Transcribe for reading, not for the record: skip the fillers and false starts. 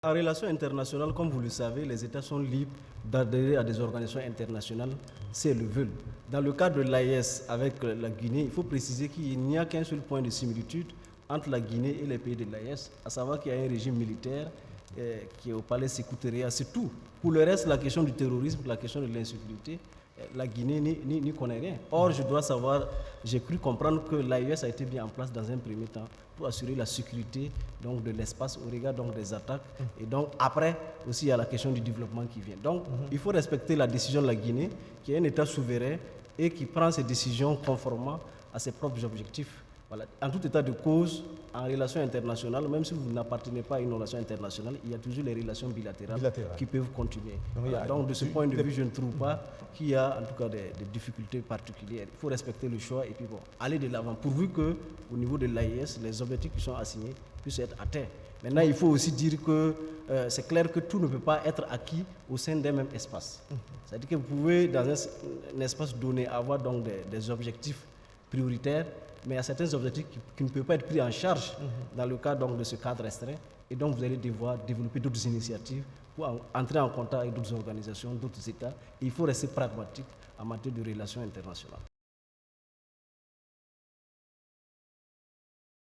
En relation internationale, comme vous le savez, les États sont libres d'adhérer à des organisations internationales si elles le veulent. Dans le cas de l'AES avec la Guinée, il faut préciser qu'il n'y a qu'un seul point de similitude entre la Guinée et les pays de l'AES, à savoir qu'il y a un régime militaire qui est au palais Sékou Touré, c'est tout. Pour le reste, la question du terrorisme, la question de l'insécurité, la Guinée n'y connaît rien. Or, je dois savoir, j'ai cru comprendre que l'AES a été mis en place dans un premier temps pour assurer la sécurité donc, de l'espace au regard donc, des attaques. Et donc, après, aussi, il y a la question du développement qui vient. Donc, il faut respecter la décision de la Guinée, qui est un État souverain et qui prend ses décisions conformément à ses propres objectifs. Voilà. En tout état de cause, en relation internationale, même si vous n'appartenez pas à une relation internationale, il y a toujours les relations bilatérales. Qui peuvent continuer. Donc de ce point de vue, je ne trouve pas qu'il y a en tout cas des difficultés particulières. Il faut respecter le choix et puis bon, aller de l'avant, pourvu qu'au niveau de l'AES, les objectifs qui sont assignés puissent être atteints. Maintenant, il faut aussi dire que c'est clair que tout ne peut pas être acquis au sein d'un même espace. C'est-à-dire que vous pouvez, dans un espace donné, avoir donc des objectifs prioritaires, mais il y a certains objectifs qui ne peuvent pas être pris en charge dans le cadre donc, de ce cadre restreint. Et donc, vous allez devoir développer d'autres initiatives pour entrer en contact avec d'autres organisations, d'autres États. Et il faut rester pragmatique en matière de relations internationales.